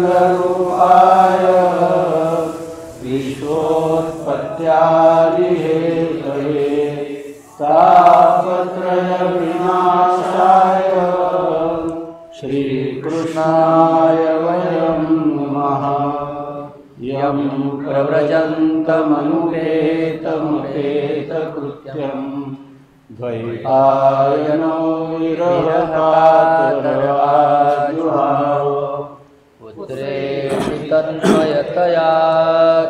रूपाय विश्वोत्पत्त्यादिहेतवे तापत्रय विनाशाय श्रीकृष्णाय वयं नमः। यं प्रव्रजन्तमनुपेतमुपेतकृत्यं द्वैपायनो विरहकातरवाजुहाव पुत्रेति तन्मयतया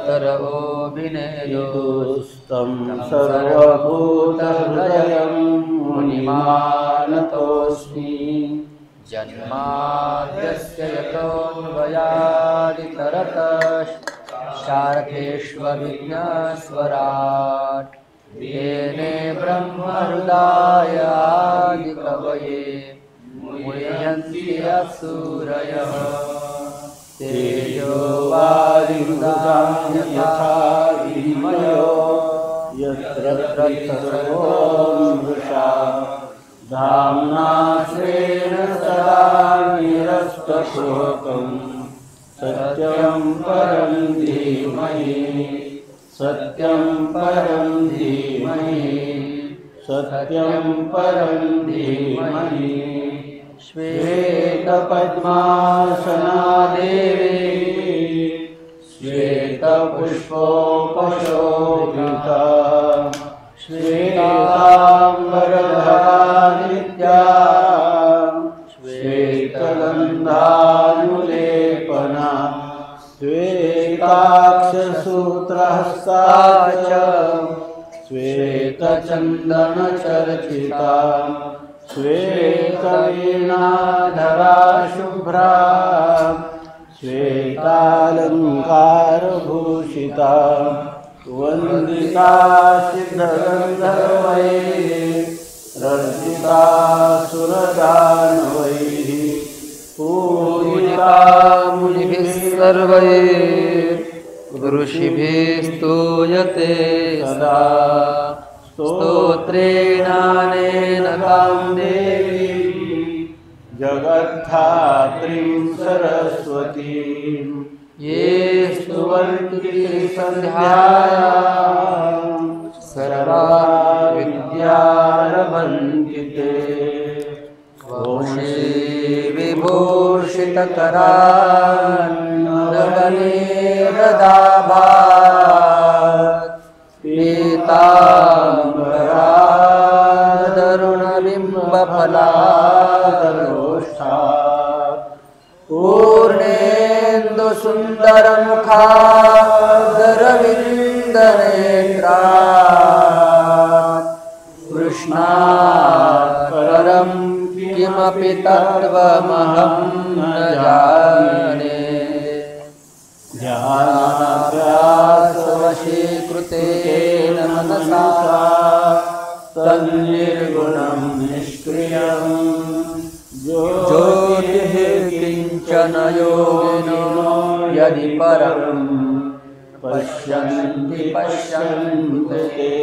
तरवोऽभिनेदुस्तं सर्वभूतहृदयं मुनिमानतोऽस्मि। जन्माद्यस्य यतोऽन्वयादितरतश्चार्थेष्वभिज्ञस्वराट् येने ब्रह्महृदाय आदिकवये मुह्यन्ति असुरयः। तेजो वारिमृदां यथा विनिमयो यत्र सर्वो मृषा धाम्ना स्वेन सदा निरस्तकुहकं सत्यं परं धीमहि सत्यं परं धीमहि सत्यं परं धीमहि। श्वेतपद्मासना देवी श्वेतपुष्पोपशोभिता श्वेताम्बरधरा नित्या श्वेतगन्धानुलेपना श्वेताक्षसूत्रहस्ता च श्वेतचन्दनचर्चिता श्वेतवीणाधरा शुभ्रा श्वेतालङ्कारभूषिता वन्दिता सिद्धगन्धर्वैः रर्जिता सुरदानवैः पूजिता मुनिभिः सर्वैः ऋषिभिस्तूयते सदा। स्तोत्रेणानेन तां देवीं जगद्धात्रीं सरस्वतीं ये स्तुवन्ति सन्ध्यायां सर्वाः विद्यारभन्ति ते। विभूषितकरान्नगनेरदाभात् पीताम्बरादरुणबिम्बफलादरोष्ठात् पूर्णेन्दुसुन्दरमुखादरविन्दनेत्रात् कृष्णात् परं किमपि तत्त्वमहं न जाने। ध्यानाभ्यासवशीकृतेन मनसा तन्निर्गुणं निष्क्रियं ज्योतिः किञ्चन योगिनो यदि परं पश्यन्ति पश्यन्ति ते।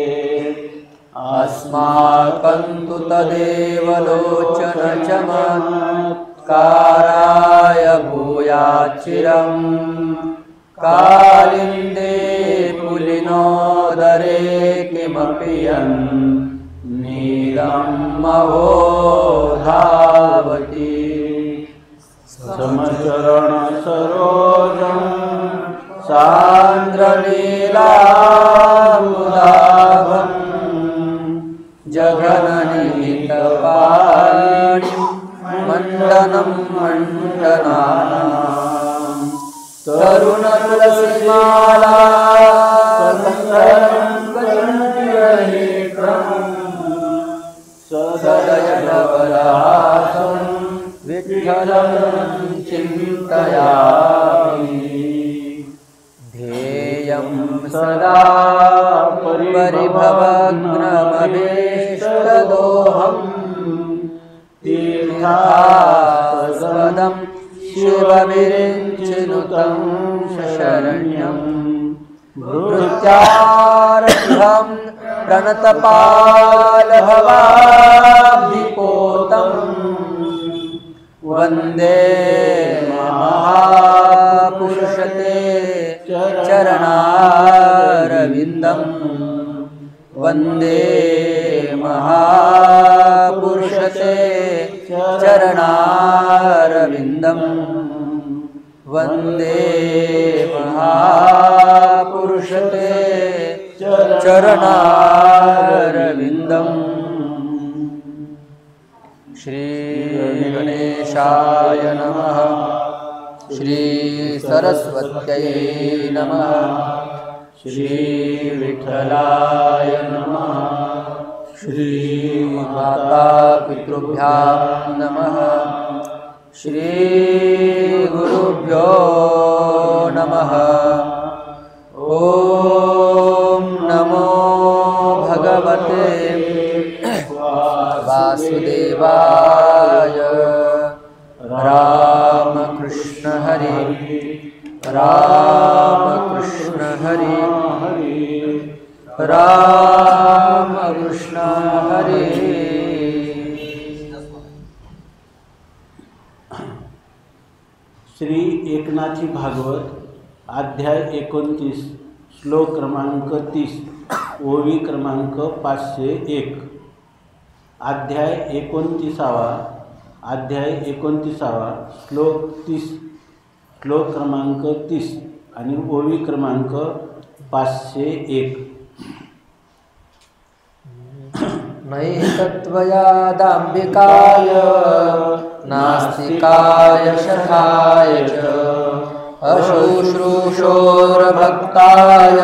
अस्माकं तु तदेव लोचनचमत्काराय भूयाच्चिरं कालिन्दे पुलिनोदरे किमपि यन् नीलं महो धावति। समचरणसरोजं सान्द्रनीलाम्बुदाभं मण्डनं मण्डनानां तरुणतुलसीमाला सदयनवरासं विठ्ठलं चिन्तयामि ध्येयं सदा परिभवग्नमभीष्टदोहम् तीर्थास्पदं शिवविरिञ्चिनुतं शरण्यं भृत्यारब्धं प्रणतपालभवाब्धिपोतं वन्दे महापुरुषते चरणारविन्दं वन्दे महापुरुषते चरणारविन्दं वन्दे महापुरुषते चरणारविन्दम् श्री गणेशाय नमः। श्री सरस्वत्यै नमः। श्री विठ्ठलाय नमः। श्री माता पितृभ्यां नमः। श्री गुरुभ्यो नमः। ॐ नमो भगवते वासुदेवाय। रामकृष्ण हरि रामकृष्ण हरि रामकृष्ण हरि। श्री एकनाथी भागवत अध्याय 29 श्लोक क्रमांक 30 ओवी क्रमांक 501। अध्याय 29 श्लोक 30 श्लोक क्रमांक 30 आणि ओवी क्रमांक 501। नैतत्वया दाम्भिकाय नास्तिकाय शठाय च अशुश्रूषोर्भक्ताय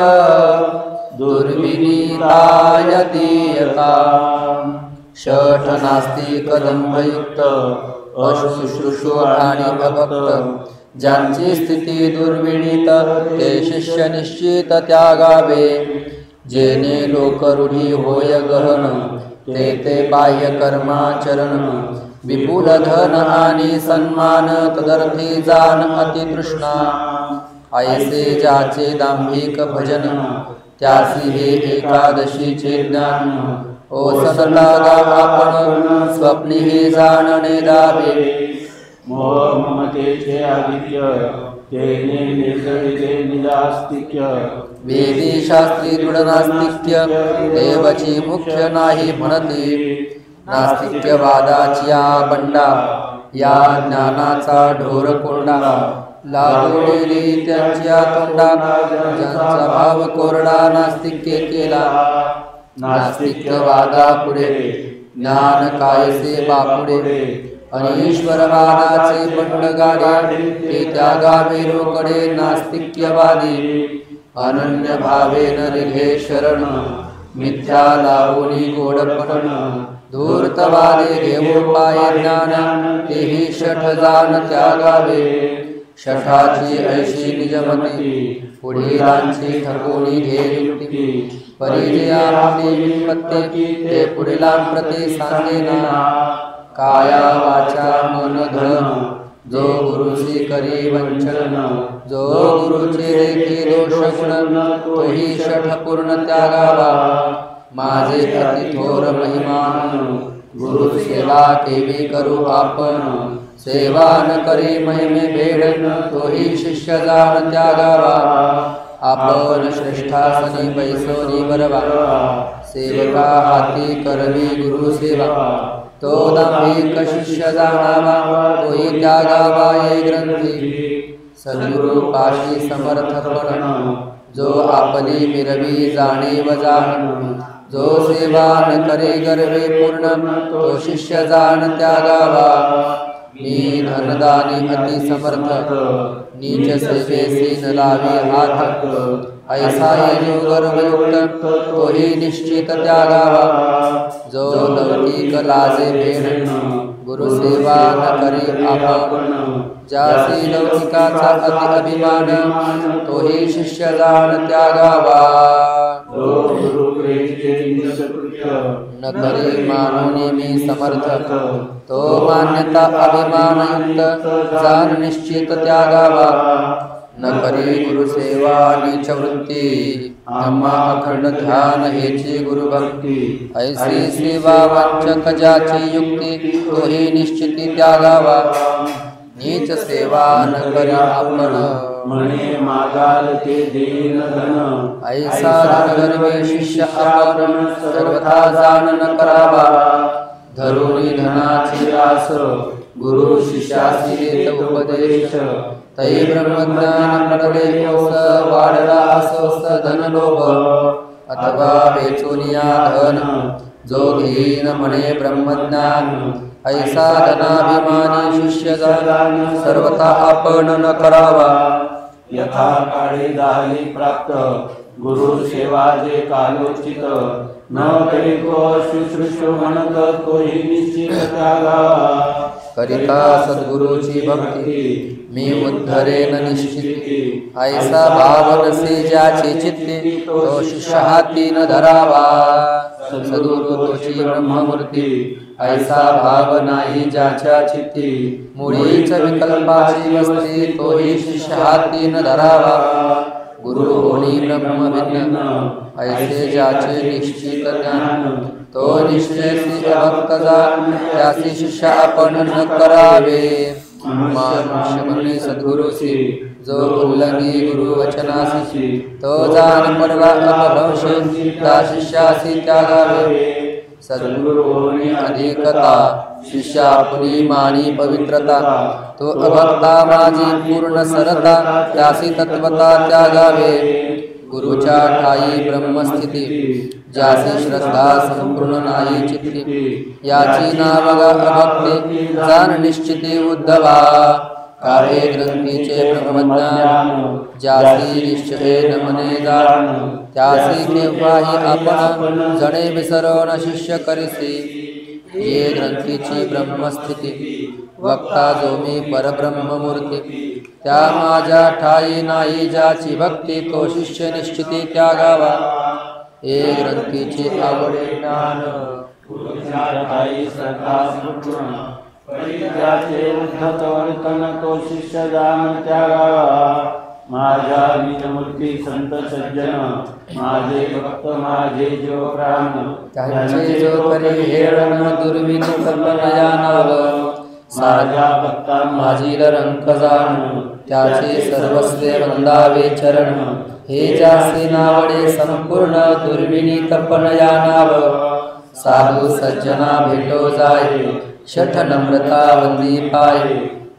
दुर्विनीताय दीयताम्। शठ नास्तिकदंभयुक्त अशुश्रूषो आणि अभक्त ज्यांची स्थिती दुर्विणीत ते शिष्य निश्चित त्यागावे। जेने लोकरूढी होय गहन ते बाह्य कर्माचरण विपुल धन आणि सन्मान तदर्थी जाण अतितृष्णा। ऐसे ज्याचे दांभिक भजन त्यासी हे एकादशीचे ज्ञान। ओसत लागा आपण स्वप्नी हे जाणणे दावे। मोह ममतेचे आदित्य तेने निर्गळिते निरास्तिक्य। वेदी शास्त्री दृढ नास्तिक्य देवची मुख्य नाही म्हणती। नास्तिक्यवादाची बंडा या ज्ञानाचा ढोरकोंडा। लागोडेली त्यांच्या तोंडा ज्यांचा भाव कोरडा नास्तिक्य केला। नास्तिक्यवादा पुढे ज्ञान कायसे बापुडे। अनीश्वरवादाचे बंड गाडे ते त्यागावे रोकडे नास्तिक्यवादी। अनन्य भावे नरिघे शरण मिथ्या लावणी गोडपण। धूर्तवादे घेऊन पाये ज्ञान तेही शठ जाण त्यागावे। शठाची ऐशी निजमती पुढीलांची ठकवणी घे युक्ती। परिजयामुळे विपत्ती ते पुढीलांप्रती सांगेना। काया वाचा मन धन जो गुरुची करी वंचन। जो गुरुचे देखी दोष गुण तोही शठ पूर्ण त्यागावा। माझे अति थोर महिमान गुरु सेवा केवी करू आपण। सेवा न करी महिमे भेड तोही शिष्य जाण त्यागावा। आपण श्रेष्ठासनी पैसोनी बरवा सेवका हाती करवी गुरु सेवा। तो दांभिक शिष्य जाणावा तोही त्यागावा ये ग्रंथी। सद्गुरु पाशी समर्थपण जो आपली मिरवी जाणीव जाण। जो सेवा न करे गर्वे पूर्ण तो शिष्य जाण त्यागावा। वरदानी अति समर्थ नीच सेवेसी न लावी हात ऐसा ये जो गर्भयुक्त तो ही निश्चित त्यागावा जो लौकिक लाजे भेद गुरु सेवा न करी आपण जासी लौकिकाचा अति अभिमान तो ही शिष्य जाण त्यागावा न करी मानोनी मी समर्थ तो मान्यता अभिमानयुक्त जाण निश्चित त्यागावा न करी गुरु सेवा नीच वृत्ती धम्मा अखंड ध्यान हेची गुरु भक्ती ऐसी सेवा वांचक ज्याची युक्ती तो ही निश्चिती त्यागावा नीच सेवा न करी आपण म्हणे मागाल ते देन धन ऐसा धनगर्वी शिष्य आपण सर्वथा जाण न करावा धरुणी धनाची आस गुरु शिष्यासी देत उपदेश तै ब्रह्मज्ञान पडले कोस वाढला असोस धन लोभ अथवा वेचुनिया धन जो घेईन म्हणे ब्रह्मज्ञान ऐसा धनाभिमानी शिष्य जाण सर्वथा आपण न करावा यथा काळे झाले प्राप्त गुरु सेवा जे कालोचित न करी तो शुश्रूषु म्हणत तोही निश्चित त्यागा करिता सद्गुरूची भक्ती मी उद्धरेन निश्चिती ऐसा भाव नसे ज्याचे चित्ते तो शिष्य हाती न धरावा सद्गुरु तोची ब्रह्ममूर्ती ऐसा भाव नाही ज्याच्या चित्ती मुळीच विकल्पाची वस्ती तोही शिष्य हाती न धरावा गुरु होणी ब्रह्मविज्ञान ऐसे ज्याचे निश्चित ज्ञान तो निश्चयसी अभक्त जाण त्यासी शिष्य आपण न करावे मनुष्य म्हणे सद्गुरूसी जो उल्लंघी गुरु वचनासी तो जाण पडला अपभ्रंश त्या शिष्यासी त्यागावे सद्गुरु होणे अधिकता शिष्या पुरी मानी पवित्रता तो अभक्ता माझी पूर्ण सरता त्यासी तत्वता त्यागावे गुरुच्या ठाई ब्रह्मस्थिती ज्यासी श्रद्धा संपूर्ण नाही चित्ती याची नावगा अभक्ती जाण निश्चिती उद्धवा काळे ग्रंथीचे ब्रह्मज्ञान ज्यासी निश्चयेन मने जाण त्यासी केव्हाही आपण जणे विसरून शिष्य करिसी ये ग्रंथीची ब्रह्मस्थिती वक्ता जो मी परब्रह्ममूर्ती त्या माझ्या ठाई नाही ज्याची भक्ती तो शिष्य निश्चिती त्यागावा ये ग्रंथीची आवडे ज्ञान परित्याचे उद्धत वर्तन तो शिष्य जाण त्यागावा माझ्या निजमूर्ती संत सज्जन माझे भक्त माझे जो प्राण त्यांचे जो करी हेळन दुर्विन कल्पनया नाव माझ्या भक्ता माझी रंक जाण त्याचे सर्वस्वे वंदावे चरण हे ज्याचे नावडे संपूर्ण दुर्विनी कल्पनया नाव साधू सज्जना भेटो जाय शठ नम्रता वंदी पाय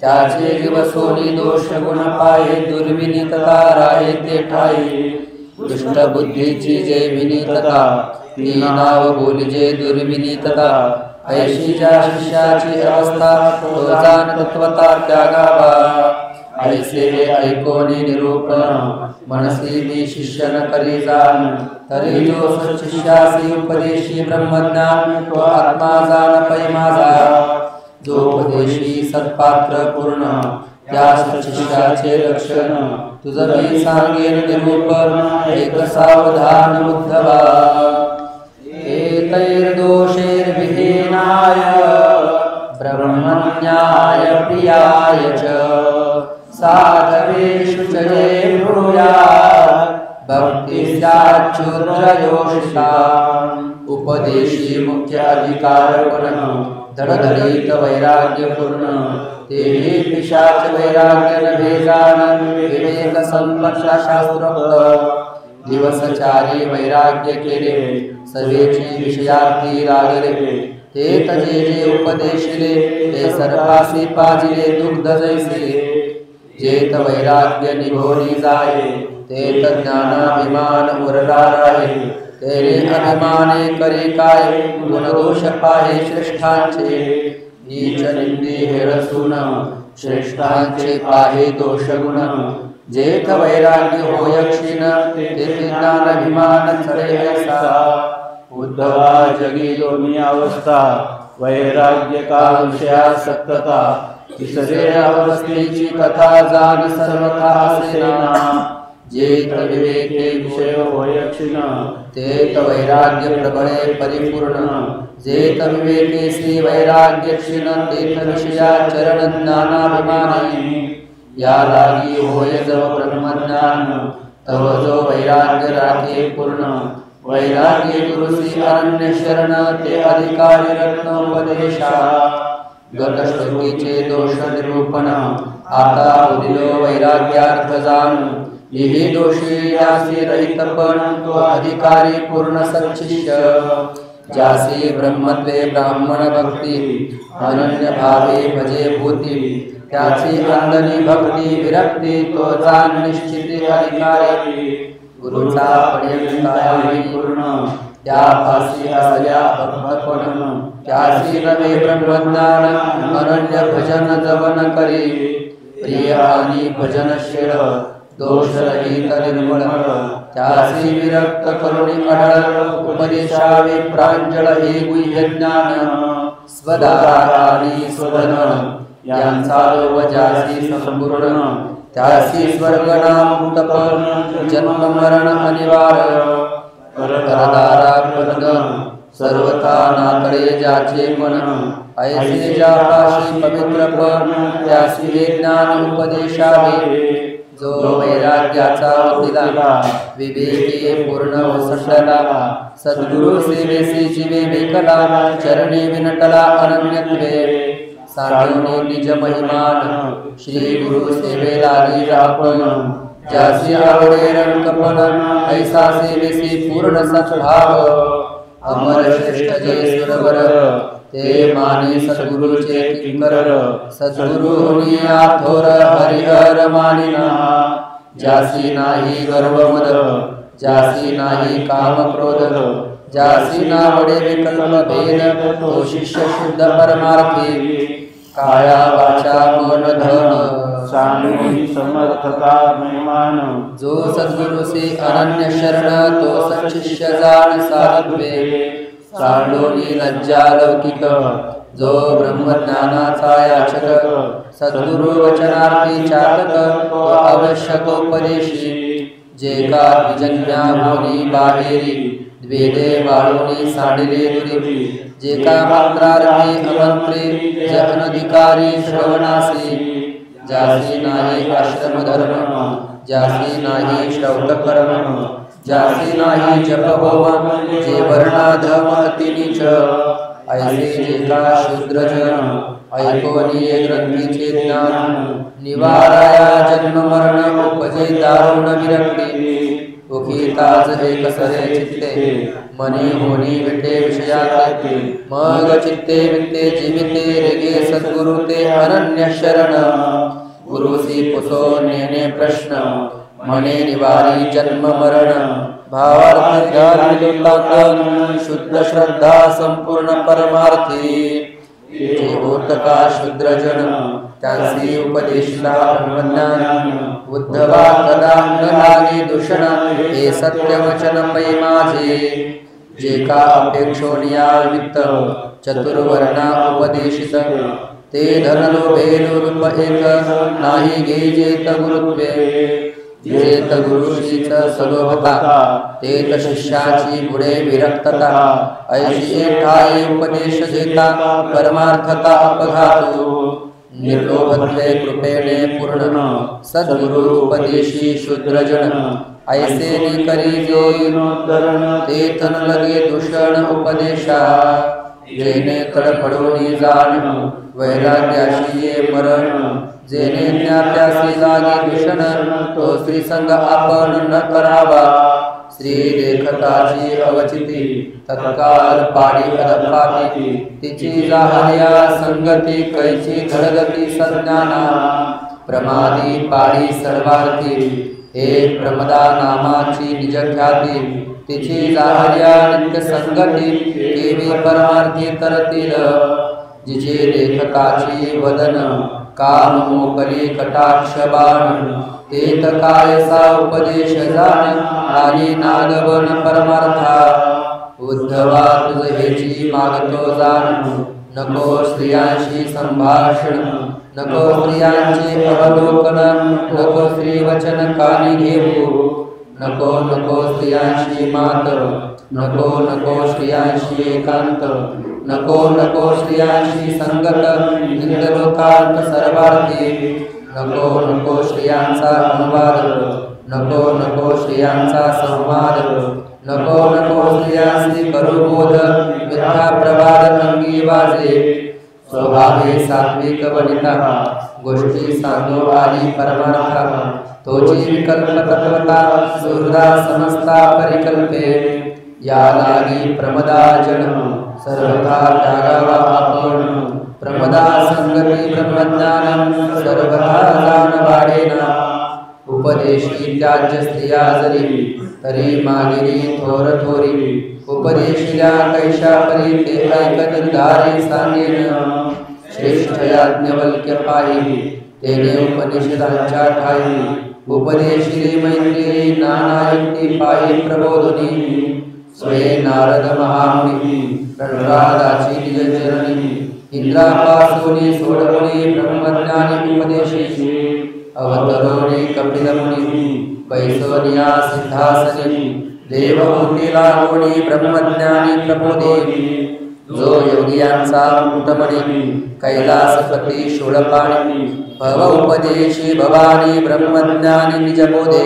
त्याचे दिवसोनी दोष गुण पाये दुर्विनीतता राहे ते ठाई दुष्ट बुद्धीची जे विनीतता ती नाव बोलजे दुर्विनीतता ऐशी ज्या शिष्याची अवस्था तो जाण तत्वता त्यागावा ऐसे ऐकोनी निरूपण मनसी मी शिष्य न करी जाण तरी जो सच्शिष्यासी उपदेशी ब्रह्मज्ञान तो आत्मा जाण पै माझा जो उपदेशी सत्पात्र पूर्ण त्या सच्शिष्याचे लक्षण तुझं मी सांगेन निरूपण एक सावधान उद्धवा एतैर्दोषैर्विहीनाय ब्रह्मज्ञाय प्रियाय च साधवेषु च ये ब्रूयात् भक्तिस्याच्युद्रयोषिता उपदेशी मुख्य अधिकार गुण धडधडीत वैराग्य पूर्ण तेही पिशाच वैराग्य न भेजान विवेक संपन्न शास्त्रोक्त दिवसचारी वैराग्य केले सवेची विषयार्थी लागले ते तजे जे उपदेशिले ते सर्पासी पाजिले दुग्ध जैसे जेत वैराग्य निघोनी जाय ते ज्ञानाभिमान उरला राहे तेरे अभिमाने करी काय गुणदोष पाहे श्रेष्ठांचे नीच निंदी हेळसून श्रेष्ठांचे पाहे दोषगुण जेथ वैराग्य होय क्षीण तेथे ज्ञानाभिमान चढे ऐसा उद्धवा जगी दोन्ही अवस्था वैराग्य का विषयासक्तता तिसरे अवस्थेची कथा जाण सर्वथा सेना जेथ विवेके विषय होय क्षीण तेथ वैराग्य प्रबळे परिपूर्ण जेथ विवेके श्री वैराग्य क्षीण तेथ विषयाचरण ज्ञानाभिमानी या लागी होय जव ब्रह्मज्ञान तव जो वैराग्य राखे पूर्ण वैराग्य गुरुसी अनन्य शरण ते अधिकारी रत्नोपदेशा गतश्लोकीचे दोष निरूपण आता बोलिलो वैराग्यार्थ जाण येही दोषी यासी रहितपण तो अधिकारी पूर्ण सच्शिष्य ज्यासी ब्रह्मत्वे ब्राह्मण भक्ती अनन्य भावे भजे भूती त्याची अंधनी भक्ती विरक्ती तो जाण निश्चिती अधिकारी गुरुचा पर्यंतायाही पूर्ण त्या भासी असल्या भक्तपण त्यासी नवे ब्रह्मज्ञान अनन्य भजन जवन करी प्रिय आणि भजनशील दोष रहित निर्मळ त्यासी विरक्त करुणी अढळ उपदेशावे प्रांजळ हे गुह्य ज्ञान स्वदारा आणि स्वधन यांचा लोभ ज्यासी संपूर्ण त्यासी स्वर्ग नाम तप जन्म मरण अनिवार्य करदारा प्रदन सर्वथा नातळे ज्याचे मन ऐसे ज्यापाशी पवित्र पण त्यासी हे ज्ञान उपदेशावे जो वैराग्याचा दिला विवेकी पूर्ण वसंडला सद्गुरु सेवेसी जीवे विकला चरणी विनटला अनन्यत्वे साधवणे निज महिमान श्री गुरु सेवे लागी आपण ज्यासी आवडे रंकपण ऐसा सेवेसी पूर्ण सद्भाव अमर श्रेष्ठ जे सुरवर ते माने सद्गुरुचे किंकर सद्गुरुनी आथोर हरिहर मानिना ज्यासी नाही गर्व मद ज्यासी नाही काम क्रोध ज्यासी नावडे विकल्प भेद तो शिष्य शुद्ध परमार्थी काया वाचा मन धन सानुही समर्थता महिमान जो सद्गुरुसी अनन्य शरण तो सच्शिष्य जाण साधवे सांडोनी लज्जा लौकिक जो ब्रह्मज्ञानाचा याचक सद्गुरु वचनार्थी चातक तो आवश्यकोपदेशी जे का विजन्या भोनी बाहेरी द्वेदे वाळोनी सांडिले दुरी जे का मंत्रार्थी अमंत्री जे अनधिकारी श्रवणासी ज्यासी नाही आश्रम धर्म ज्यासी नाही श्रौत कर्म ज्यासी नाही जप होम जे वर्णाधम अति नीच ऐसे जे का शूद्रजन ऐकोनी ग्रंथीचे ज्ञान निवाराया जन्म मरण उपजे दारुण विरक्ती उखीताज एक सरे चित्ते मनी होनी विटे विषयात मग चित्ते वित्ते जीविते रेगे सद्गुरु ते अनन्य शरण गुरुसी पुसो नेने प्रश्न मने निवारी जन्म मरण भावार्थ ज्ञान शुद्ध श्रद्धा संपूर्ण परमार्थी जे होत का शूद्रजन त्यांसी उपदेशला ब्रह्मज्ञान उद्धवा कदा न लागे दूषण हे सत्य वचन पै माझे जे का अपेक्षोनिया वित्त चतुर्वर्णा उपदेशित ते धन लोभे रूप एक नाही घेजेत गुरुत्वे जेत गुरुशीच सलोभता तेत शिष्याची पुढे विरक्तता ऐशी ठाई उपदेश जेता परमार्थता अपघातू निर्लोभत्वे कृपेने पूर्ण सद्गुरु उपदेशी शूद्रजन ऐसे निकरी जो तेथन लगे दूषण उपदेशा जेने तडफडोनी जाण वैराग्याशी ये मरण जेने ज्ञात्यासी लागे दूषण तो श्रीसंग आपण न करावा श्री देखताची अवचिती तत्काल पाडी अदपाती तिची जाहल्या संगती कैची धडगती सज्ञाना प्रमादी पाडी सर्वार्थी हे प्रमदा नामाची निज ख्याती तिची जाहल्या नित्य संगती केवी परमार्थी करतील जिचे लेखकाची वदन काम मोकली कटाक्ष बाण तेत काय सा उपदेश जाण आली नागवन परमार्था उद्धवा तुझ हेची मागतो जाण नको स्त्रियांशी संभाषण नको स्त्रियांचे अवलोकन नको स्त्रीवचन कानी घेऊ नको नको स्त्रियांशी मात नको नको स्त्रियांशी एकांत नको नको स्त्रियांशी संगत इंद्रलोकांत सर्वार्थी नको नको स्त्रियांचा अनुवाद नको नको स्त्रियांचा संवाद नको नको स्त्रियांशी करुबोध मिथ्या प्रवाद अंगी वाजे स्वभावे सात्विक वनिता गोष्टी सांगो आली परमार्था तोची विकल्प तत्वता सुहृदा समस्ता परिकल्पे या लागी प्रमदा जन्म सर्वथा त्यागावा आपण प्रमदा संगती ब्रह्मज्ञानम सर्वथा जानवाडेना उपदेशी त्याज्य स्त्रिया जरी तरी मागिरी थोर थोरी उपदेशिल्या कैशा परी ते ऐक निर्धारे सांगेन श्रेष्ठ याज्ञवल्क्य पायी तेने उपनिषदांच्या ठाई उपदेशिले मैत्री नानायुक्ती पायी प्रबोधनी स्वये नारद महामुनी प्रह्लादाची निजचरणी इंद्रापासोनी सोडवणे ब्रह्मज्ञानी उपदेशी अवतरोणे कपिलमुनी वैसोनिया सिद्धासनी देवभूतीला कोणी ब्रह्मज्ञानी प्रबोधे जो योगियांचा मुकुटमणी कैलासपती शूळपाणी भव उपदेशी भवानी ब्रह्मज्ञानी निजबोधे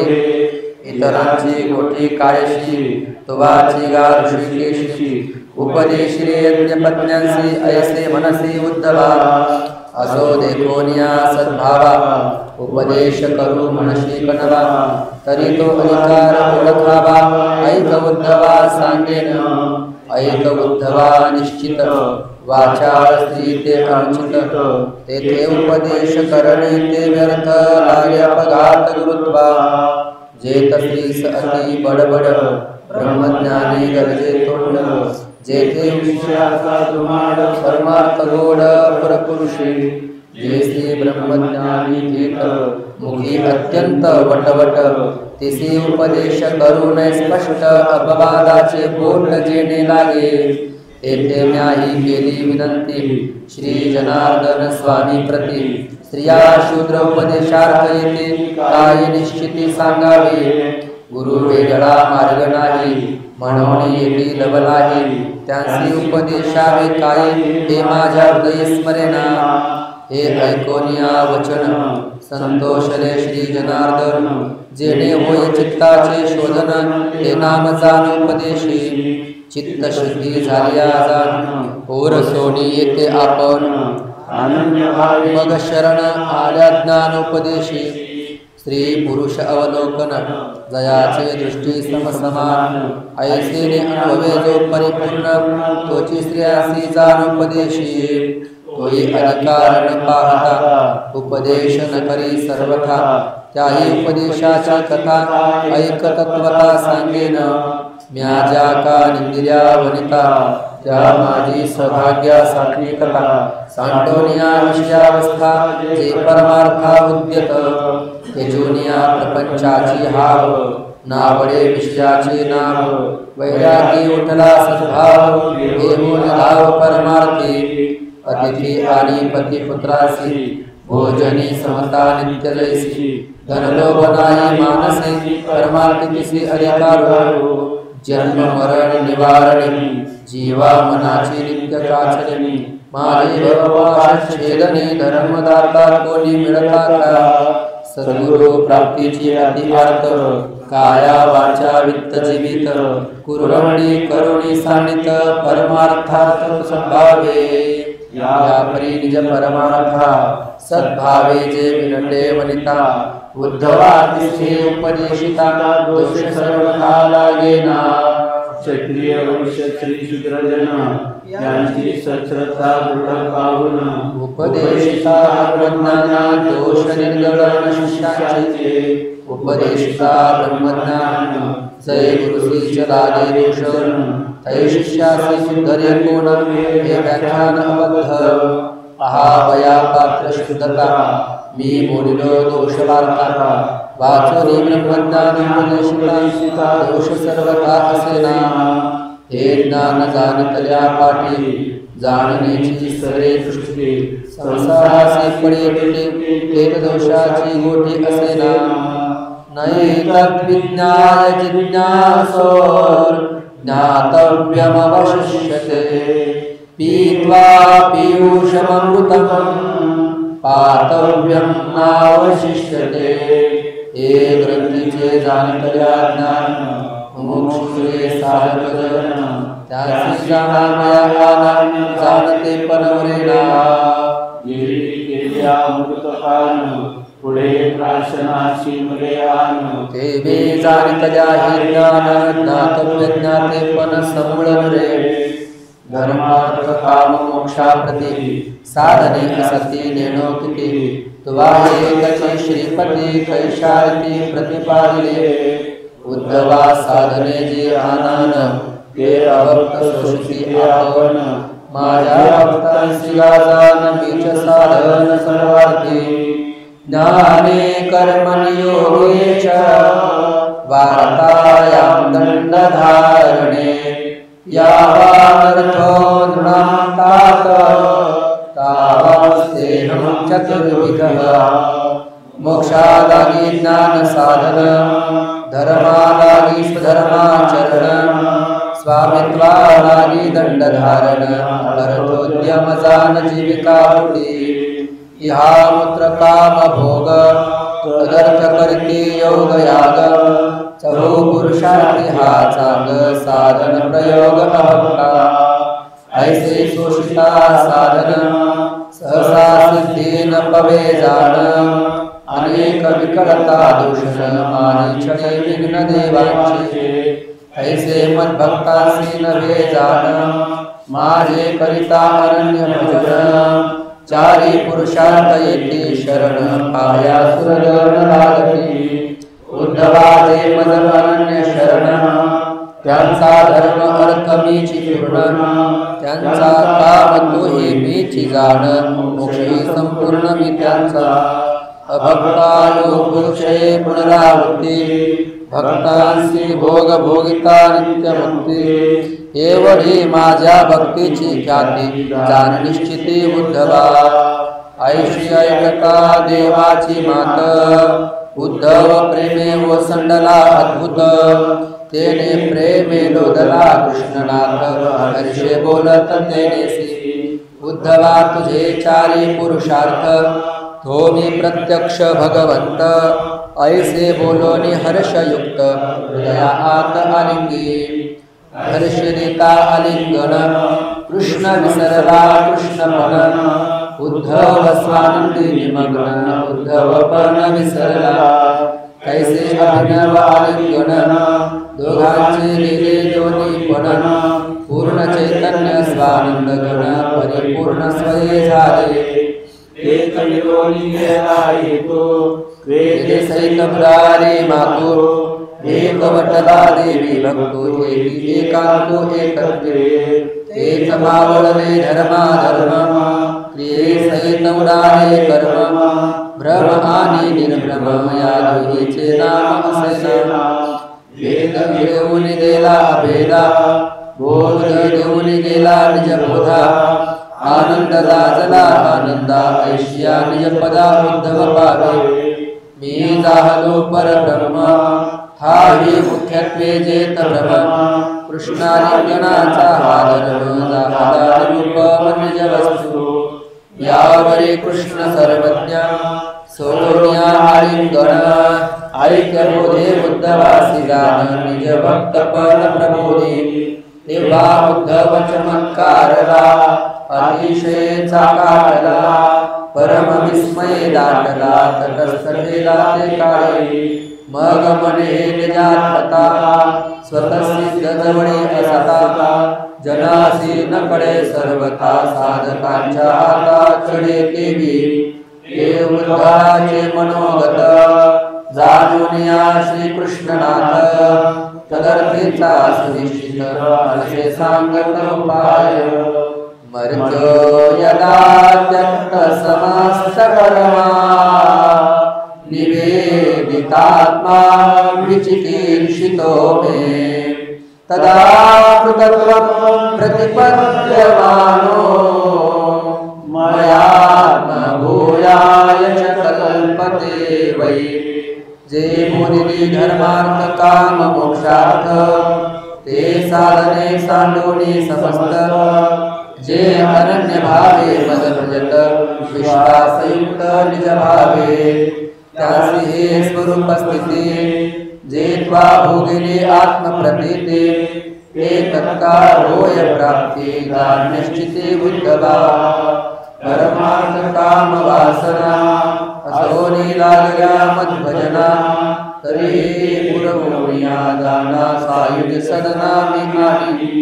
इतरांची गोठी कायशी तुवाची गा ऋषिकेशी उपदेशिले यज्ञपत्न्यांसी ऐसे मनसी उद्धवा असो देखोनिया सद्भावा उपदेश करू मनशी कणवा तरी तो अधिकार ओळखावा ऐक उद्धवा सांगेन ऐक उद्धवा निश्चित वाचाळ स्त्री ते अनुचित तेथे उपदेश करणे ते व्यर्थ लागे अपघात गुरुत्वा जेत स्त्रीस अति बडबड ब्रह्मज्ञानी गरजे तोंड जेथे विषयाचा दुमाड परमार्थ गोड परपुरुषी जे श्री ब्रह्मज्ञानी घेत मुखी अत्यंत वटवट तिसी उपदेश करून स्पष्ट अपवादाचे बोल जेणे लागे तेथे म्याही केली विनंती श्री जनार्दन स्वामी प्रती स्त्रिया शूद्र उपदेशार्थ येते काय निश्चिती सांगावे गुरु वेगळा मार्ग नाही म्हणून येती लवलाही त्यांची उपदेशावे काय हे माझ्या हृदय स्मरेना हे ऐकोनिया वचन संतोषले श्री जनार्दन जेणे होय चित्ताचे शोधन ते नाम जाण उपदेशी चित्त शुद्धी झाली आजान ओर सोडी येते आपण अनन्य भावे मग शरण आल्या ज्ञान उपदेशी स्त्री पुरुष अवलोकन जयाचे दृष्टी समसमान ऐसेने अनुभवे जो परिपूर्ण तोची स्त्रियासी जाण उपदेशी तोही अधिकार न पाहता उपदेश न करी सर्वथा त्याही उपदेशाची कथा ऐक तत्वता सांगेन म्याजा का निंदिर्या वनिता त्या माझी सौभाग्या सात्विकता सांडोनिया विषयावस्था जे परमार्था उद्यत तेजोनिया प्रपंचाची हाव नावडे विषयाचे नाव वैरागी उठला सद्भाव देहो निधाव परमार्थी अतिथी आणि पतिपुत्रासी भोजनी समता नित्य जैसी धनलोभनाई मानसी परमार्थिकीसी अधिकारो जन्म मरण निवारणी जीवा मनाची नित्य काचरणी माझे भवपाश छेदने धर्मदाता कोणी मिळता का सद्गुरु प्राप्तीची अतिआर्त काया वाचा वित्त जीवित कुर्वणी करुणी सानित परमार्थार्थ संभावे या परी निज परमार्था सद्भावे जे विनटे वनिता उद्धवा तिथे उपदेशिता दोष सर्वथा लागेना क्षत्रिय वैश्य श्री शूद्रजन यांची सश्रद्धा दृढ पाहून उपदेशिता ब्रह्मज्ञान दोष निर्गळण शिष्याचे उपदेशिता ब्रह्मज्ञान जय गुरुश्रीच लागे दोषण तै शिष्यासी सुंदर्य कोण हे व्याख्यान अबद्ध अहावया पात्र शुद्धता मी बोलिलो दोष वार्ता वाचोनी ब्रह्मज्ञानोपदेशिता दोष सर्वथा असेना हे ज्ञान जाणतल्या पाठी जाणण्याची सरे दृष्टी संसारासी पडे तुटे एक दोषाची गोठी असेना नैतद्विज्ञाय जिज्ञासोर ज्ञातव्यमवशिष्यते पीत्वा पीयूषममृतम् पातव्यं नावशिष्यते हे ग्रंथीचे जाणतल्या ज्ञान मुमुक्षुरे साधक जन त्याची जाणामया जाणते पनवरेना केल्या मृतकान पुढे प्राशनाशी मर्यान ते वे जाणतल्या हे ज्ञान ज्ञातव्य ज्ञाते पण संवळन रे धर्मार्थ काम मोक्षाप्रती साधने असती नेणो किती तुवा एकची श्रीपती कैशारती प्रतिपादिले उद्धवा साधने जे आनंद ते अभक्त सोषी आपण माझ्या भक्तांची गाजान बीच साधन सर्वार्थी ज्ञाने कर्मणि योगे च वार्तायां दंडधारणे यावानर्थो नृणान्तात तावस्तेहं चतुर्विधः मोक्षादागी ज्ञान साधन धर्मादागी स्वधर्माचरण स्वामित्वादागी दंडधारण अर्थोद्यम जान जीविका पुढी इहा मूत्र काम भोग तदर्थ करती योग याग चहु पुरुषार्थी हा चांग साधन प्रयोग अभक्ता ऐसे सोषिता साधन सहसा सिद्धी न पवे जाण अनेक विकलता दूषण मानी छळे विघ्न देवांचे ऐसे मद्भक्तांसी नव्हे जाण माझे करिता अनन्य भजन चारी पुरुषार्थ येते शरण पाया सुरगण लागती उद्धवादे मद अनन्य शरण त्यांचा धर्म अर्थ मीची पूर्ण त्यांचा काम तो हे मीची जाण मोक्षी संपूर्ण मी त्यांचा अभक्तालो पुरुषे पुनरावृत्ती भक्तांसी भोग भोगिता नित्य मुक्ती एवढी माझ्या भक्तीची ख्याती जाण निश्चिती उद्धवा ऐशी ऐकता देवाची मात उद्धव प्रेमे ओसंडला अद्भुत तेने प्रेमे लोदला कृष्णनाथ हर्षे बोलत तेनेसी उद्धवा तुझे चारी पुरुषार्थ तो मी प्रत्यक्ष भगवंत ऐसे बोलोनी हर्षयुक्त हृदया आत आलिंगी हर्षदेता आलिंगन कृष्ण विसरला कृष्णपण उद्धव स्वानंदी निमग्न उद्धव पण विसरला कैसे अभिनव आलिंगन दोघांचे लिले दोन्ही पण पूर्ण चैतन्य स्वानंद गण परिपूर्ण स्वये झाले एक निरोनी गेला येतो वेदे सहित मुरारी मातो एक वटला देवी भक्तो एकी एकांतो एकत्रे एक मावळले धर्मा धर्म क्रिये सहित उडाले कर्म भ्रम आणि निर्भ्रम या दोहीचे नाम असेना वेद घेऊन गेला अभेदा बोध घेऊन गेला निज बोधा आनंद लाजला आनंदा ऐशिया निज पदा उद्धव पावे मी जाहलो परब्रह्म हा हि मुख्यत्वे जेत ब्रह्म कृष्णालिंगनाचा हा धर्म जाहला रूप निज वस्तू यावरे कृष्ण सर्वज्ञ सोनिया आलिंगन ऐक्य बोधे उद्धवासी गान निज भक्त पद प्रबोधे तेव्हा उद्धव चमत्कारला अतिशयचा काढला परम विस्मय दाटला तटस्थ केला ते काळे मग म्हणे निजात्मता स्वतःसिद्ध जवळे असता जनासी न कळे सर्वथा साधकांच्या हातात चढे केवी हे उद्धवाचे मनोगत जाणून या श्रीकृष्णनाथ तदर्थेचा सुनिश्चित असे सांगत उपाय मर्त्यो यदा त्यक्तसमस्तकर्मा निवेदितात्मा विचिकीर्षितो मे तदा कृतत्वं प्रतिपद्यमानो मयात्मभूयाय च कल्पते वै। जे मुनिनी धर्मार्थ काम मोक्षार्थ ते साधने सांडोनी समस्त जे अनन्य भावे मद भजत विश्वासयुक्त निज भावे त्यासी हे स्वरूप स्थिती जे त्वा भोगिले आत्मप्रतीते ते तत्काळ होय प्राप्ती निश्चिते उद्धवा परमार्थ काम वासना असोनी लागल्या मद्भजना तरी पुरवूया दाना सायुज सदना मिहानी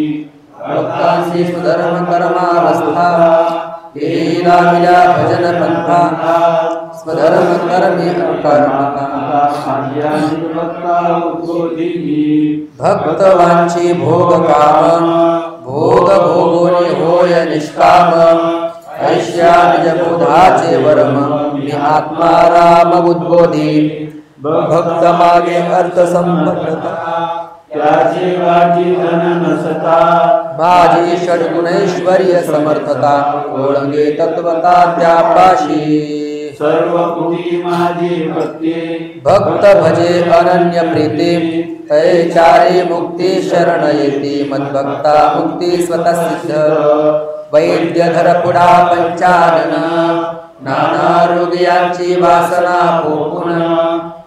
भक्तांसी सुधर्म कर्मावस्था केली लागल्या भजन पंथा स्वधर्म कर्मी भक्तवांची भोग काम भोग भोगोनी होय निष्काम ऐश्या निज बोधाचे वर्म मी आत्मा राम उद्बोधी भक्त मागे अर्थ संपन्नता त्याची वाजी धन नसता माझी षड्गुणैश्वर्य समर्थता ओळंगे तत्वता त्यापाशी सर्व भूमी माझी भक्ती भक्त भजे अनन्य प्रीती तै चारे मुक्ती शरण येती मद्भक्ता मुक्ती स्वतः सिद्ध वैद्यधर पुढा पंचानन नाना रोगियांची वासना पोकून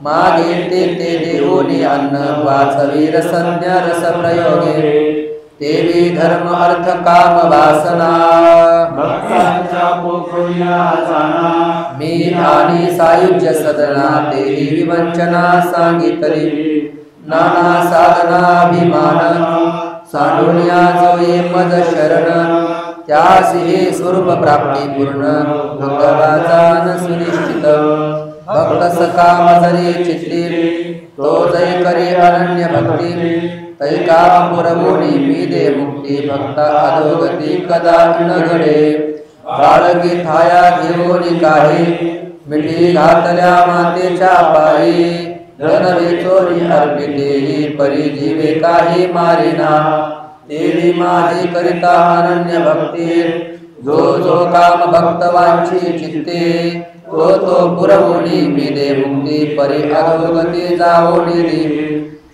मागे ते देऊनी अन्न वाचवीर संज्ञा रस प्रयोगे देवी धर्म अर्थ काम वासना भक्तांचा पोखरिया जाना मी आणि सायुज्य सदना देही विवंचना सांगितली नाना साधनाभिमान सांडुनिया जो ये मज शरण त्यासी हे स्वरूप प्राप्ती पूर्ण भगवान सुनिश्चित भक्त सकाम जरी चित्ती तो जय करी अनन्य भक्ती तै काम पुरवूनी मी दे मुक्ती भक्ता अधोगती कदा न घडे बाळगी थाया घेऊनी काही मिठी घातल्या मातेच्या पायी धन वेचोरी अर्पितेही परी जीवे काही मारिना देवी माझी करिता अनन्य भक्ती जो जो काम भक्तवांची चित्ते तो पुरवूनी मी दे मुक्ती परी अधोगती जावोनी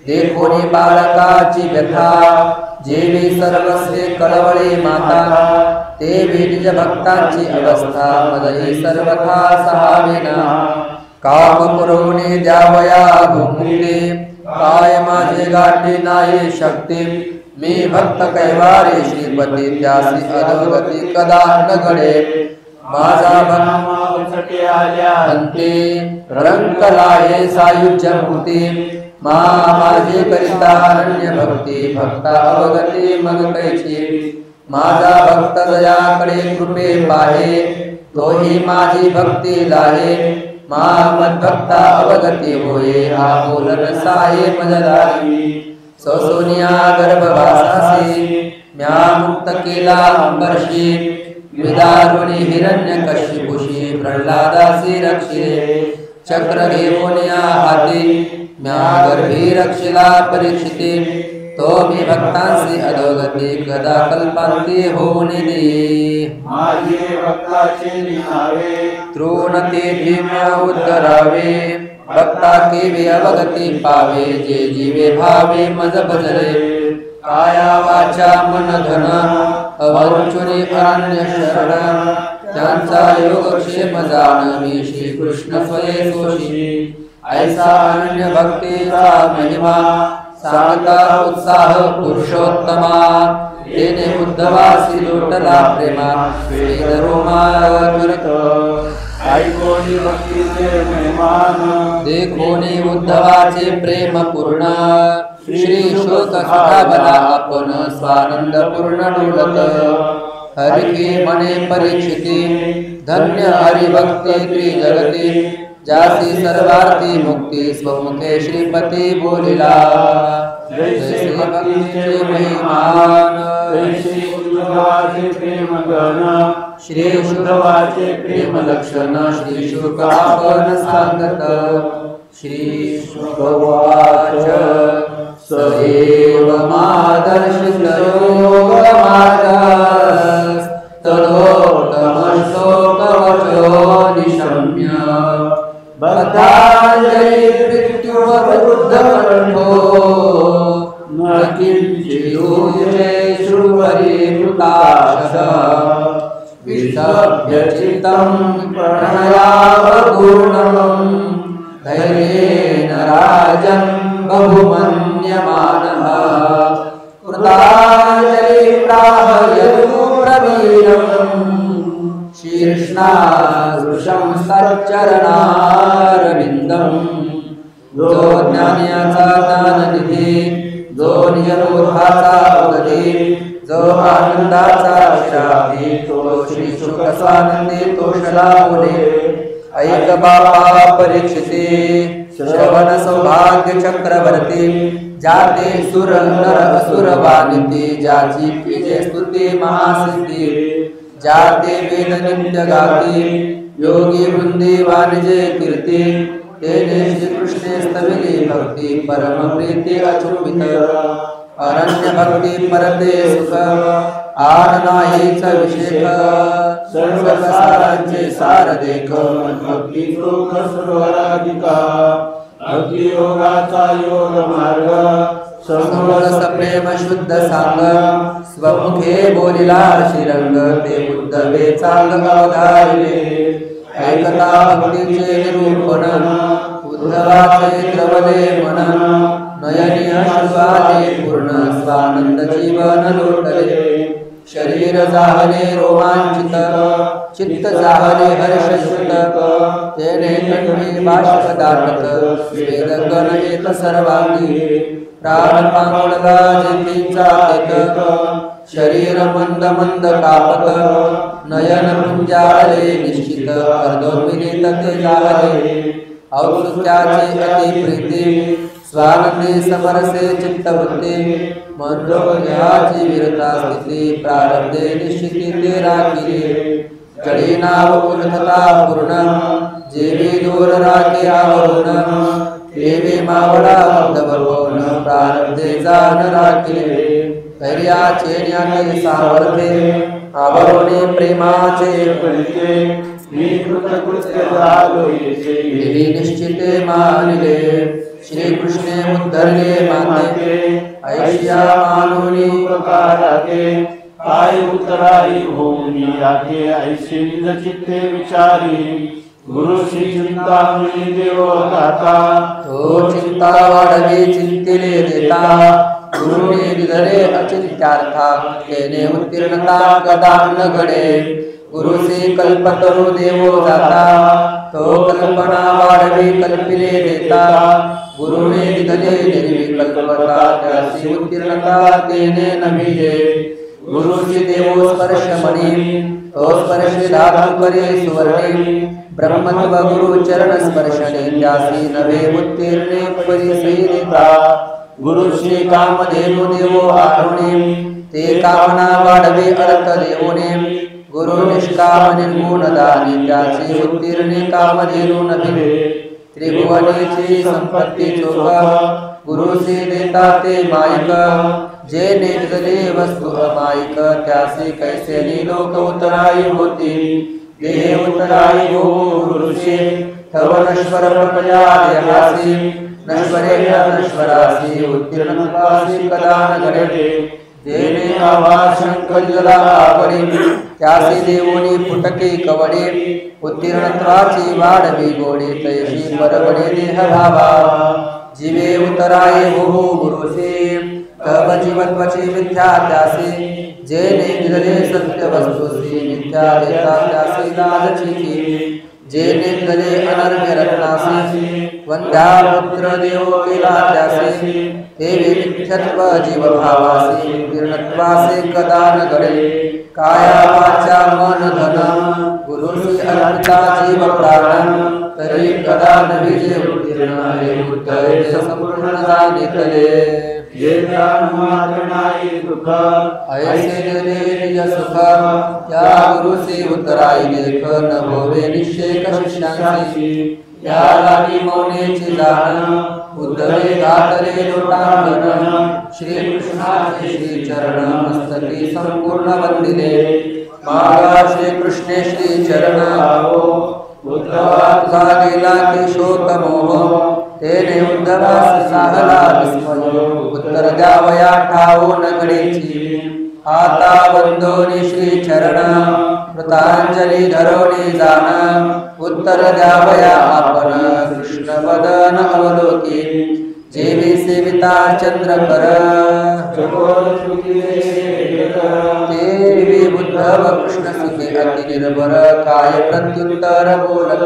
देखोनी बालकाची व्यथा जेवी सर्वस्वे कळवळे माता देवी निज भक्तांची अवस्था मदही सर्वथा सहावेना काम पुरवणे द्यावया भूमुक्ती काय माझे गाठी नाही शक्ती मी भक्त कैवारी श्रीपती त्यासी अधोगती कदा न घडे माझा भक्त अंते रंग लाये सायुज्य मुक्ती माझी करिता अनन्य भक्ती भक्ता अवगती मग कैची माझा भक्त दयाकडे कृपे पाहे तोही माझी भक्ती लाहे मद्भक्ता अवगती होये हा बोलन साये मजदारी सोसोनिया गर्भवासासी म्या मुक्त केला अंबर्षी विदारुणी हिरण्य कश्यपुषी प्रल्हादासी रक्षिले चक्र घेऊनिया हाती म्या गर्भी रक्षिला परीक्षिते तो मी भक्तांसी अधोगती कदा कल्पांती होऊनी दे माझे भक्ताचे निहावे तृण तेथे म्या उद्धरावे भक्ता केवे अवगती पावे जे जीवे भावे मज भजले काया वाचा मन धन अवंचुनी अनन्य शरण त्यांचा योगक्षेम जाण मी श्री कृष्ण स्वये सोशी ऐसा अनन्य भक्तीचा महिमा सांगता उत्साह पुरुषोत्तमा तेने उद्धवासी लोटला प्रेमा ऐकोनी भक्तीचे मेहमान देखोनी उद्धवाचे प्रेम पूर्ण श्री शोक सुखा बला आपण स्वानंद पूर्ण डोलत हरिके मने परीक्षिती धन्य हरिभक्ती त्रिजगती जासी सर्वार्थी मुक्ती स्वमुखे श्रीपती बोलिला जैसे भक्तीचे महिमान जैसे उद्धवाचे प्रेम गण श्री उद्धवाचे प्रेम लक्षण श्री शुक आपण सांगत श्री शुक उवाच स एव मादर्शित योग मार्ग तदोत्तम श्लोक वचो निशम्य बद्धांजलि मृत्युवरुद्ध कंठो न किंचिदूये श्रुपरिवृताशः विसभ्य चित्तं प्रणयावपूर्णम् धैर्येण राजन् बहुमन्यमानः कृताञ्जलि प्राह यदुप्रवीरम् शीर्ष्णादृशं सच्चरणारविन्दम् जो ज्ञानियाचा ज्ञाननिधी जो निजबोधाचा उपदेश जो आनंदाचा विश्रांती तो श्री सुखसानंदी तोषला बोले ऐक बापा परीक्षिते श्रवण सौभाग्य चक्रवर्ती जाते सुर नर असुर वानिती ज्याची कीजे स्तुती महासिद्धी जाते वेद नित्य गाती योगी वृंदी वाणिजे कीर्ती तेने श्री कृष्णे स्तविली भक्ती परम प्रीती अचुंबित अरण्य भक्ती परते सुख आननाहीच विषेक सर्व सारांचे सार देख भक्ती सुख सर्वराधिका भक्ती योगाचा योग मार्ग समरस प्रेम शुद्ध सांग स्वमुखे बोलिला श्रीरंग ते उद्धवे चांग अवधारिले ऐकता भक्तीचे निरूपण उद्धवाचे द्रवले मन नयनी अश्रुआले पूर्ण स्वानंद जीवन लोटले शरीर जाहले रोमांचित चित्त जाहले हर्षयुक्त तेने कंठी बाष्प दाटत वेद गण एक सर्वांगी प्राण पांगुळला जेतींचा तेत शरीर मंद मंद कापत नयन पुंजाळले निश्चित अर्धोन्मिलित ते जाहले औत्सुक्याची अति प्रीती स्वानंदी समरसे चित्तवृत्ती मनोज्ञाची वीरता स्थिती प्रारब्धे निश्चिती ते राखिले जडी नाव पूर्णता पूर्ण जेवी दूर राखे आवरून देवी मावळा उद्धवपूर्ण प्रारब्धे जाण राखिले धैर्याचे ज्ञाने सामर्थ्ये आवरोणे प्रेमाचे परिचय मी कृतकृत्य झालो येथे देवी निश्चिते मानिले श्री कृष्णे उद्धरले माते ऐश्या मानुनी उपकाराते काय उतराई भूमी राखे ऐसे निज चित्ते विचारी गुरु श्री चिंतामणी देव दाता तो चिंता वाढवी चिंतिले देता गुरुने दिधरे अचिंत्यार्था तेने उत्तीर्णता कदा न घडे गुरुसे कल्पतरु देवो जाता तो कल्पना वाढवी कल्पिले देता गुरुने दिधले निर्विकल्पता त्याची उत्तीर्णता तेने नभिजे गुरुची देवो स्पर्शमणी तो स्पर्श धातु करे सुवर्णे ब्रह्मत्व गुरु चरण स्पर्शने त्यासी नवे उत्तीर्णे परिसई देता गुरु श्री कामधेनु देवो आरुणे ते कामना वाढवे अर्थ देवोने गुरु निष्काम निर्गुण दानी त्याची उत्तीर्णे कामधेनु नभिले त्रिभुवनेची संपत्ती चोख गुरुचे देता ते मायक जे नेतले वस्तु अमायक त्यासी कैसे लोक उतराई होती देह उतराई हो गुरुषे तव नश्वर प्रजा देहासी नश्वरे नश्वरासी उत्तीर्णत्वासी कदा न घडे देने आवाशंक जलावरी त्यासी देवोनी फुटके कवडे उत्तीर्णत्वाची वाढवी गोडे तैशी परवडे देह भावा जीवे उतराये हो गुरुसे तव जीवत्वची मिथ्या त्यासी जे नेतले सत्य वस्तुसी मिथ्या देता त्यासी लाजची की जे नेतले अनर्घ्य रत्नासी वंद्या पुत्र देव केला त्यासी ते मिथ्यत्व जीव भावासी तीर्णत्वासे कदा न घडे काया वाचा मन धन गुरुसी अर्पिता जीव प्राण तरी कदा न विजय उत्तीर्ण हे बुद्ध संपूर्ण जाणितले जे मात्र नाही दुःख ऐसे दिले निज सुख त्या गुरुचे उतराई देख न भोवे निश्चय शिष्यांची या लागी मौनेची जाण उद्धरे गातरे लोटांगण श्री कृष्णाचे श्री चरण मस्तकी संपूर्ण वंदिले मागा श्री कृष्णे श्री चरण उद्धवा तुझा गेला ते शोक मोह तेने उद्धवास साहला विस्मय उत्तर द्यावया ठाऊ नगरीची आता बंधोनी श्री चरण कृतांजली धरोनी जाण उत्तर द्यावया आपण कृष्ण वदन अवलोकी जेवी सेविता चंद्रकर देवी बुद्धव कृष्ण सुखे अति निर्भर काय प्रत्युत्तर बोलत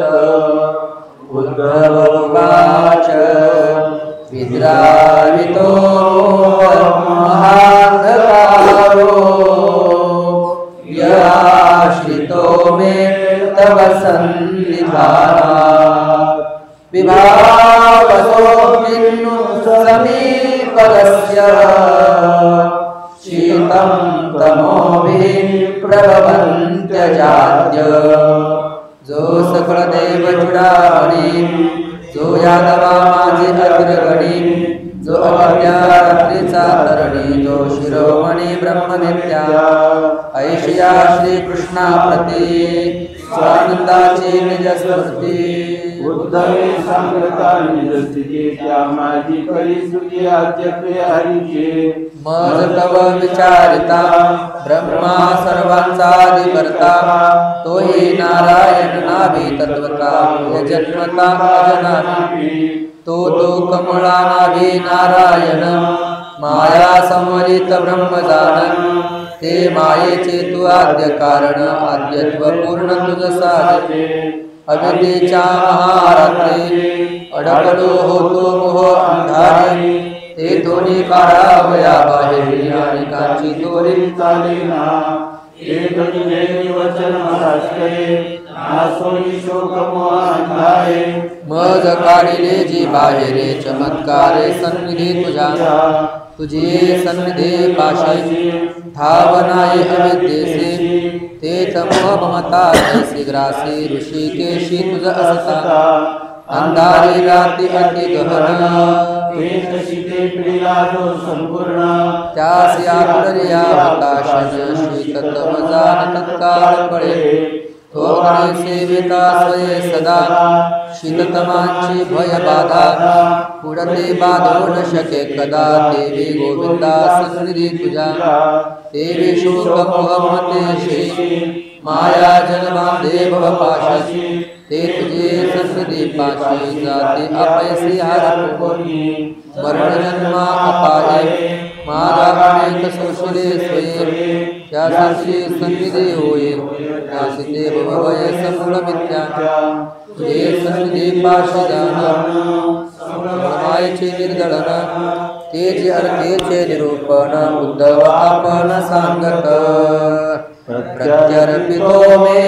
उद्धव उवाच विद्रावितो महांधकारो याश्रितो मे तव सन्निधाना विभावसोऽग्निन्नु समीपगस्य शीतं तमोभिः प्रभवन्त्यजाद्य जो सकळ देव चुडामणी जो यादवा माझे अग्रगणी जो अविद्या रात्रीचा तरणी जो शिरोमणी ब्रह्मविद्या ऐशिया श्री कृष्णा प्रती स्वानंदाची निज स्मृती उद्धवे सांगता निज स्थिती त्या माझी करी स्तुती आद्यत्वे हरीचे मज तव विचारिता ब्रह्मा सर्वांचा अधिकर्ता तोही नारायण नाभी तत्वता जन्मता अजनाभी तो कमळा नाभी नारायण माया संवरित ब्रह्मजानन ते मायेचे तू आद्य कारण आद्यत्व पूर्ण तुझ साधे अविद्येच्या महारात्री अडकलो होतो मोह अंधारी ते दोन्ही काढावया बाहेर आणि कांची दोरी चालेना एक वचन महाराष्ट्रे नासोनी शोक मोह अंधारे मज काढिले जी बाहेरे चमत्कारे सन्निधी तुझा तुझे सन्निधी पाशी धावनाय अविद्येसे ते तमोह ममता तैसी ग्रासी ऋषिकेशी तुझ असता अंधारी राती अति गहन त्यासी आकुळरिया हताशन शीततम जान तत्काळ कळे थोरणे सेविता स्वये सदा शीततमांची भय बाधा पुढते बाधो न शके कदा देवी गोविंदा सन्निधी तुझा देवी शोक मोहमते माया जन्मांधे भवपाशी ते तुझे सन्निधी पाशी जाते अपैसी हारकोनी मरण जन्मा अपाये मागा अनेक संशले स्वये त्यासाठी सन्निधी होय त्यासी देव भवय समूळ मिथ्या तुझे सन्निधी पाशी जाण मायेचे निर्दळन तेजे अर्थेचे निरूपण उद्धव आपण सांगत प्रत्यर्पितो मे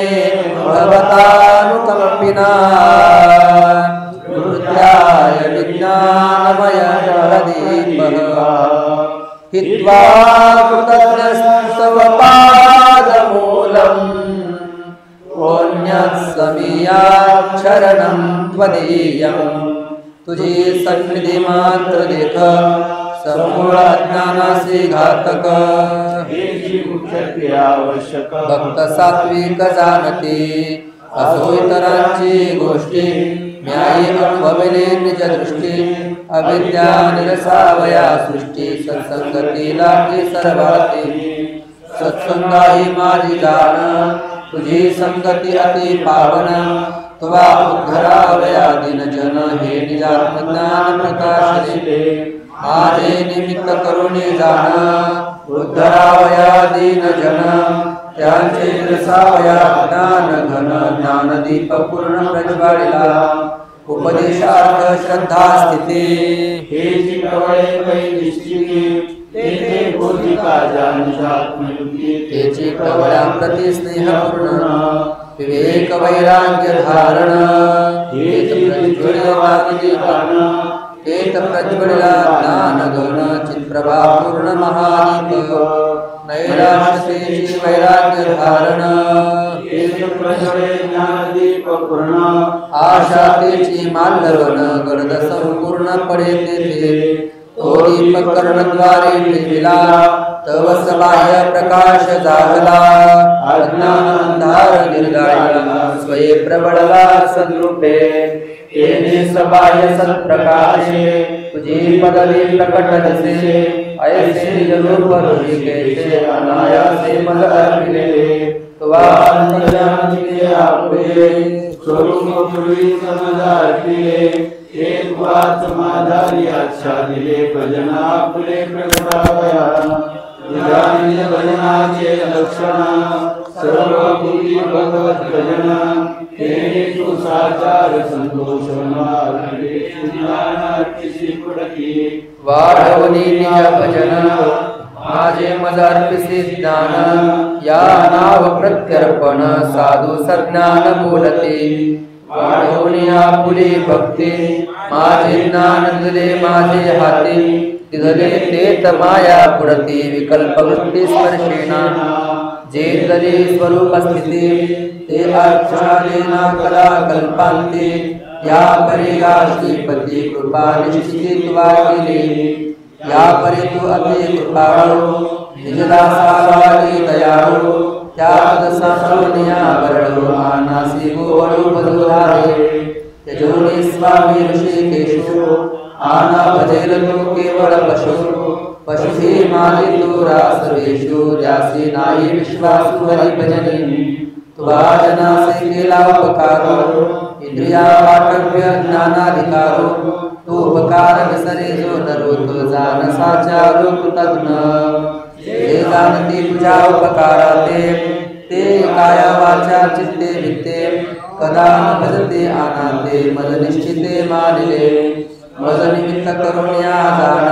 भवतानुकंपिना नृत्याय विज्ञानमय प्रदीपः हित्वा कृतज्ञस्तव पादमूलम् ओन्यत्समीयात् शरणं त्वदीयम् तुझी सन्निधी मात्र देख समूळ अज्ञानासी घातक भक्त सात्विक जाणते असो इतरांची गोष्टी न्यायी अनुभवले निज दृष्टी अविद्या निरसावया सृष्टी सत्संगती लागी सर्वाती सत्संगाही माझी जाण तुझी संगती अति पावन त्वा उद्धरावया दिन जन हे निजात्मज्ञान प्रकाशले माझे निमित्त करुणी जाण उद्धरावया दीन जन त्यांचे निरसावया ज्ञान घन ज्ञानदीप पूर्ण प्रज्वालिला उपदेशार्थ श्रद्धा स्थिती हे चिकवळे पै निश्चिती तेथे बोधिका जानिशात्मयुक्ती तेची कवळ्या प्रति स्नेहपूर्ण विवेक वैराग्य धारण हेत प्रज्वलितान केत प्रज्वलिला ज्ञानगण चित्प्रभा पूर्ण महादीप नैराश्यतेची वैराग्य धारण ज्ञानदीप पूर्ण आशातेची माल्लवन गरज संपूर्ण पडे तेथे तो दीप कर्णद्वारे ठेविला तव बाह्य प्रकाश जागला अज्ञान अंधार निर्गाळला स्वये प्रबळला सद्रूपे येणे सबाह्य सत्प्रकाशे तुझी पदवी प्रकट दिसे ऐसे निजरूप ऋषिकेशे अनायासे मज अर्पिले तुवा अंतर्यामी आपले स्वरूप पूर्वी समजा अर्पिले एक वाच माधारी आच्छादिले भजना फुले प्रगटावया निरानिज भजनाचे लक्षण सर्व भूती भगवत भजन तेने तू साचार संतोष वाढवली निज भजन माझे मज अर्पिसे ज्ञान या नाव प्रत्यर्पण साधू सज्ञान बोलते वाढवणी आपुले भक्ती माझे ज्ञान दिले माझे हाती तिधले तेत माया पुरती विकल्प वृत्ती स्पर्शेना जे दले स्वरूप स्थिती ते आच्छादेना कला कल्पांती या परेगा श्रीपती कृपा निश्चिती तुवा केली या परे तू अति कृपाळू निजदासावारी दयाळू त्या पदसासोनिया वरळू आनासी गोवळू बदुधारे यजोनी स्वामी ऋषिकेशु आना भजेल तू केवळ पशु पशुही माली तू रासवेशु ज्यासी नाही विश्वासु हरी भजनी तुवा जनासे केला उपकारो इंद्रिया वाटव्य ज्ञानाधिकारो तू उपकार विसरे जो नरो तो जान साचारो कृतज्ञ ते जाणती तुझ्या उपकाराते ते काया वाचा चित्ते वित्ते कदा न भजते आनाते मज निश्चिते मानिले मज निमित्त करुण्या जाण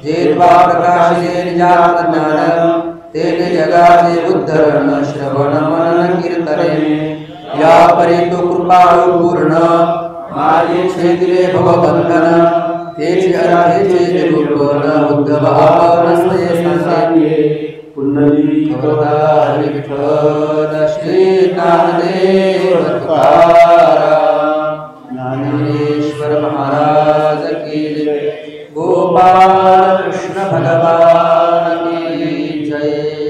जे त्वा प्रकाशिले निजात्म ज्ञान तेने जगाचे उद्धरण श्रवण मनन कीर्तने या परी तू कृपाळू पूर्ण माझे क्षेत्रे भवबंधन तेचे अर्धेचे निरूपण उद्धव आपणस्ते संसारे पुण्यविठ्ठल श्री ज्ञानदेव तुकाराम ज्ञानेश्वर महाराज की जय गोपाल कृष्ण भगवान की जय।